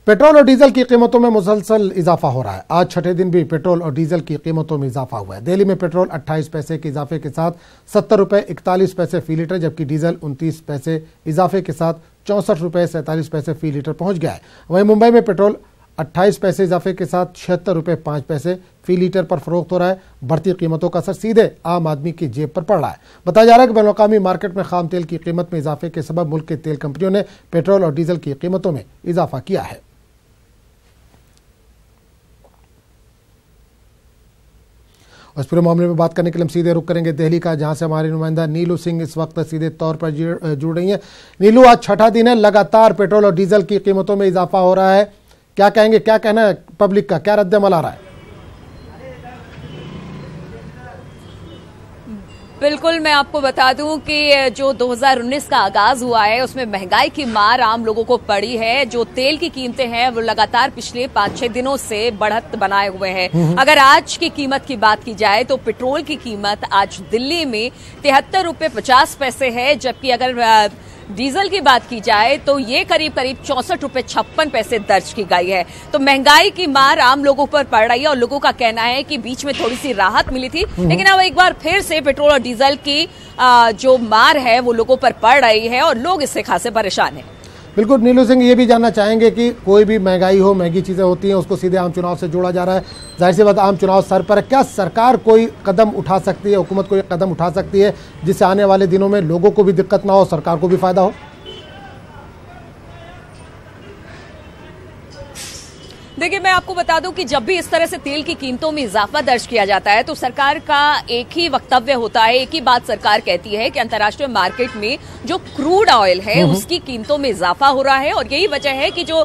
Petrol और diesel की कीमतों में मुसलसल इजाफा हो रहा है। आज छठे दिन भी पेट्रोल और डीजल की कीमतों में इजाफा हुआ है। दिल्ली में पेट्रोल 28 पैसे के इजाफे के साथ 70 रुपये 41 पैसे फी लीटर, जबकि डीजल 29 पैसे इजाफे के साथ 64 रुपये 47 पैसे फी लीटर पहुंच गया है। वहीं मुंबई में पेट्रोल 28 पैसे इजाफे के साथ 76 रुपये 5 पैसे फी लीटर पर फरोख्त हो रहा है। बढ़ती कीमतों का असर सीधे आम आदमी की जेब पर पड़ रहा है। बताया जा रहा है कि बैनुल-अक़वामी मार्केट में खाम तेल की कीमत में इजाफे के सबब मुल्क के तेल कंपनियों ने पेट्रोल और डीजल की कीमतों में इजाफा किया है। और इस पूरे मामले में बात करने के लिए हम सीधे रुख करेंगे दिल्ली का, जहां से हमारी नुमाइंदा नीलू सिंह इस वक्त सीधे तौर पर जुड़ रही हैं। नीलू, आज छठा दिन है, लगातार पेट्रोल और डीजल की कीमतों में इजाफा हो रहा है। क्या कहेंगे, क्या कहना है पब्लिक का, क्या रद्द-ए-अमल आ रहा है? बिल्कुल, मैं आपको बता दूं कि जो 2019 का आगाज हुआ है उसमें महंगाई की मार आम लोगों को पड़ी है। जो तेल की कीमतें हैं वो लगातार पिछले 5-6 दिनों से बढ़त बनाए हुए हैं। अगर आज की कीमत की बात की जाए तो पेट्रोल की कीमत आज दिल्ली में 73 रुपये 50 पैसे है, जबकि अगर डीजल की बात की जाए तो ये करीब 64 रुपये 56 पैसे दर्ज की गई है। तो महंगाई की मार आम लोगों पर पड़ रही है और लोगों का कहना है कि बीच में थोड़ी सी राहत मिली थी, लेकिन अब एक बार फिर से पेट्रोल और डीजल की जो मार है वो लोगों पर पड़ रही है और लोग इससे खासे परेशान हैं। बिल्कुल नीलू सिंह, ये भी जानना चाहेंगे कि कोई भी महंगाई हो, महंगी चीज़ें होती हैं, उसको सीधे आम चुनाव से जोड़ा जा रहा है। जाहिर सी बात, आम चुनाव सर पर है। क्या सरकार कोई कदम उठा सकती है, हुकूमत कोई कदम उठा सकती है जिससे आने वाले दिनों में लोगों को भी दिक्कत ना हो, सरकार को भी फायदा हो? देखिए, मैं आपको बता दूं कि जब भी इस तरह से तेल की कीमतों में इजाफा दर्ज किया जाता है तो सरकार का एक ही वक्तव्य होता है, एक ही बात सरकार कहती है कि अंतर्राष्ट्रीय मार्केट में जो क्रूड ऑयल है उसकी कीमतों में इजाफा हो रहा है। और यही वजह है कि जो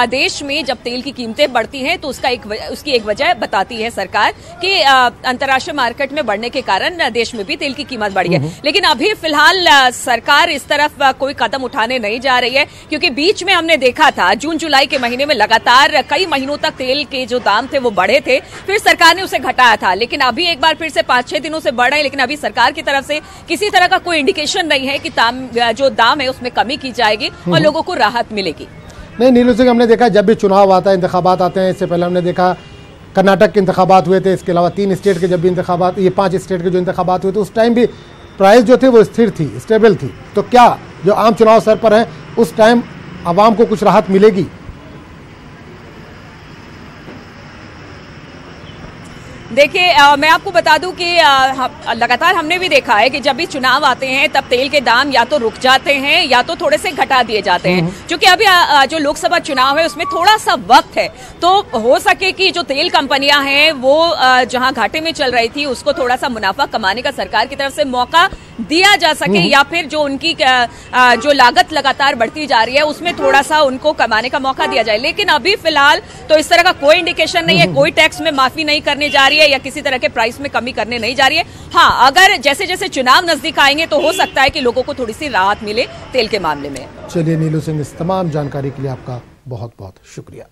देश में जब तेल की कीमतें बढ़ती हैं तो उसकी एक वजह बताती है सरकार कि अंतर्राष्ट्रीय मार्केट में बढ़ने के कारण देश में भी तेल की कीमत बढ़ी है। लेकिन अभी फिलहाल सरकार इस तरफ कोई कदम उठाने नहीं जा रही है, क्योंकि बीच में हमने देखा था जून जुलाई के महीने में लगातार कई महीनों तक तेल के जो दाम थे वो बढ़े थे, फिर सरकार ने उसे घटाया था, लेकिन अभी एक बार फिर से 5-6 दिनों से बढ़ रहे हैं। लेकिन अभी सरकार की तरफ से किसी तरह का कोई इंडिकेशन नहीं है कि जो दाम है उसमें कमी की जाएगी और लोगों को राहत मिलेगी। नहीं नीलू सिंह, हमने देखा जब भी चुनाव आता है, इंतखाबात आते हैं, इससे पहले हमने देखा कर्नाटक के इंतखाबात हुए थे, इसके अलावा 3 स्टेट के जब भी इंतखाबात, ये 5 स्टेट के जो इंतखाबात हुए थे, उस टाइम भी प्राइस जो थे वो स्थिर थी, स्टेबल थी। तो क्या जो आम चुनाव सर पर है उस टाइम आवाम को कुछ राहत मिलेगी? देखिए, मैं आपको बता दूं कि लगातार हमने भी देखा है कि जब भी चुनाव आते हैं तब तेल के दाम या तो रुक जाते हैं या तो थोड़े से घटा दिए जाते हैं। क्योंकि अभी जो लोकसभा चुनाव है उसमें थोड़ा सा वक्त है, तो हो सके कि जो तेल कंपनियां हैं वो जहां घाटे में चल रही थी उसको थोड़ा सा मुनाफा कमाने का सरकार की तरफ से मौका दिया जा सके, या फिर जो उनकी जो लागत लगातार बढ़ती जा रही है उसमें थोड़ा सा उनको कमाने का मौका दिया जाए। लेकिन अभी फिलहाल तो इस तरह का कोई इंडिकेशन नहीं है, कोई टैक्स में माफी नहीं करने जा रही है या किसी तरह के प्राइस में कमी करने नहीं जा रही है। हाँ, अगर जैसे जैसे चुनाव नजदीक आएंगे तो हो सकता है कि लोगों को थोड़ी सी राहत मिले तेल के मामले में। चलिए नीलू सिंह, इस तमाम जानकारी के लिए आपका बहुत बहुत शुक्रिया।